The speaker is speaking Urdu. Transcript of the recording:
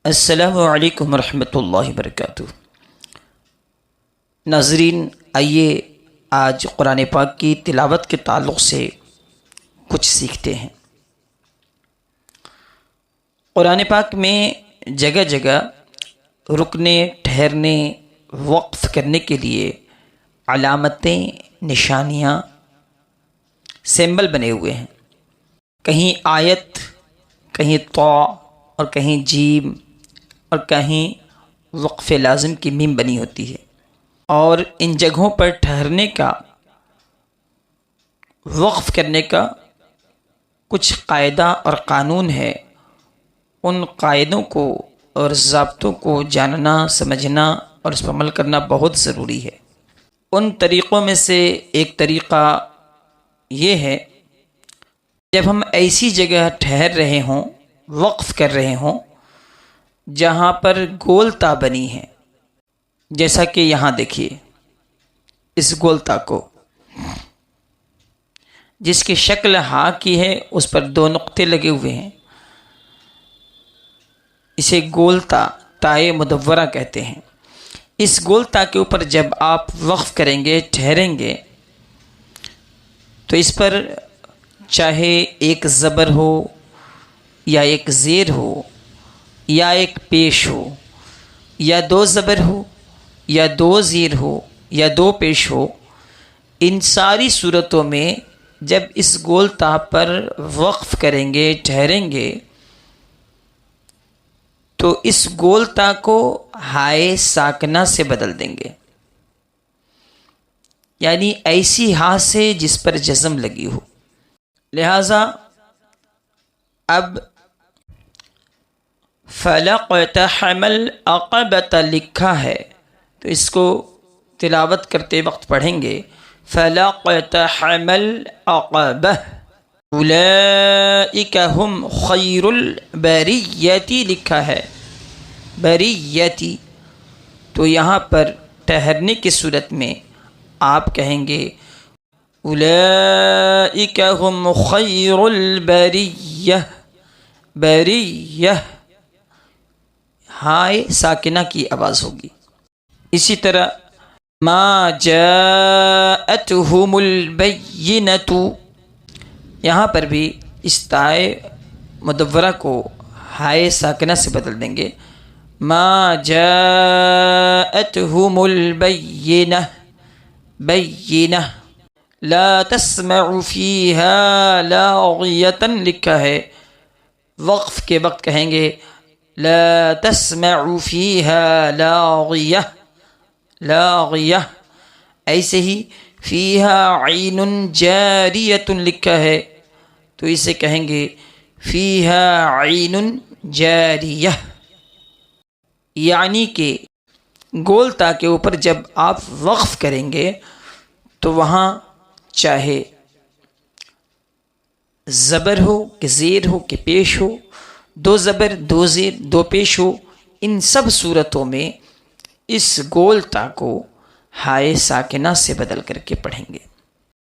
السلام علیکم ورحمۃ اللہ وبرکاتہ۔ ناظرین، آئیے آج قرآن پاک کی تلاوت کے تعلق سے کچھ سیکھتے ہیں۔ قرآن پاک میں جگہ جگہ رکنے، ٹھہرنے، وقف کرنے کے لیے علامتیں، نشانیاں، سمبل بنے ہوئے ہیں۔ کہیں آیت، کہیں طا اور کہیں جیم اور کہیں وقف لازم کی میم بنی ہوتی ہے، اور ان جگہوں پر ٹھہرنے کا، وقف کرنے کا کچھ قاعدہ اور قانون ہے۔ ان قاعدوں کو اور ضابطوں کو جاننا، سمجھنا اور اس پر عمل کرنا بہت ضروری ہے۔ ان طریقوں میں سے ایک طریقہ یہ ہے، جب ہم ایسی جگہ ٹھہر رہے ہوں، وقف کر رہے ہوں جہاں پر گول تا بنی ہے، جیسا کہ یہاں دیکھیے اس گول تا کو، جس کی شکل ہا کی ہے، اس پر دو نقطے لگے ہوئے ہیں، اسے گول تا، تائے مدورہ کہتے ہیں۔ اس گول تا کے اوپر جب آپ وقف کریں گے، ٹھہریں گے، تو اس پر چاہے ایک زبر ہو یا ایک زیر ہو یا ایک پیش ہو، یا دو زبر ہو یا دو زیر ہو یا دو پیش ہو، ان ساری صورتوں میں جب اس گول تا پر وقف کریں گے، ٹھہریں گے، تو اس گول تا کو ہائے ساکنہ سے بدل دیں گے، یعنی ایسی ہا سے جس پر جزم لگی ہو۔ لہذا اب فَلَقْتَحَمَ الْعَقَبَةَ لکھا ہے، تو اس کو تلاوت کرتے وقت پڑھیں گے فَلَقْتَحَمَ الْعَقَبَةَ أُولَئِكَ هُمْ خَيْرُ الْبَرِيَّةِ لکھا ہے، بریتی، تو یہاں پر ٹھہرنے کی صورت میں آپ کہیں گے اولئک هم خیر البریہ، بریہ ہائے ساکنہ کی آواز ہوگی۔ اسی طرح ما جاءتهم البینۃ، یہاں پر بھی اس تائے مدورہ کو ہائے ساکنہ سے بدل دیں گے، ما جاءتهم البینہ، بینہ، لا تسمع فیہا لاغیۃ لکھا ہے، وقف کے وقت کہیں گے لا تسمع فیہا لاغیہ، لاغیہ۔ ایسے ہی فیہا عین جاریۃ لکھا ہے، تو اسے کہیں گے فیہا عین جاریہ، یعنی کہ گول تا کے اوپر جب آپ وقف کریں گے تو وہاں چاہے زبر ہو کہ زیر ہو کہ پیش ہو، دو زبر، دو زیر، دو پیش ہو، ان سب صورتوں میں اس گول تا کو ہائے ساکنہ سے بدل کر کے پڑھیں گے۔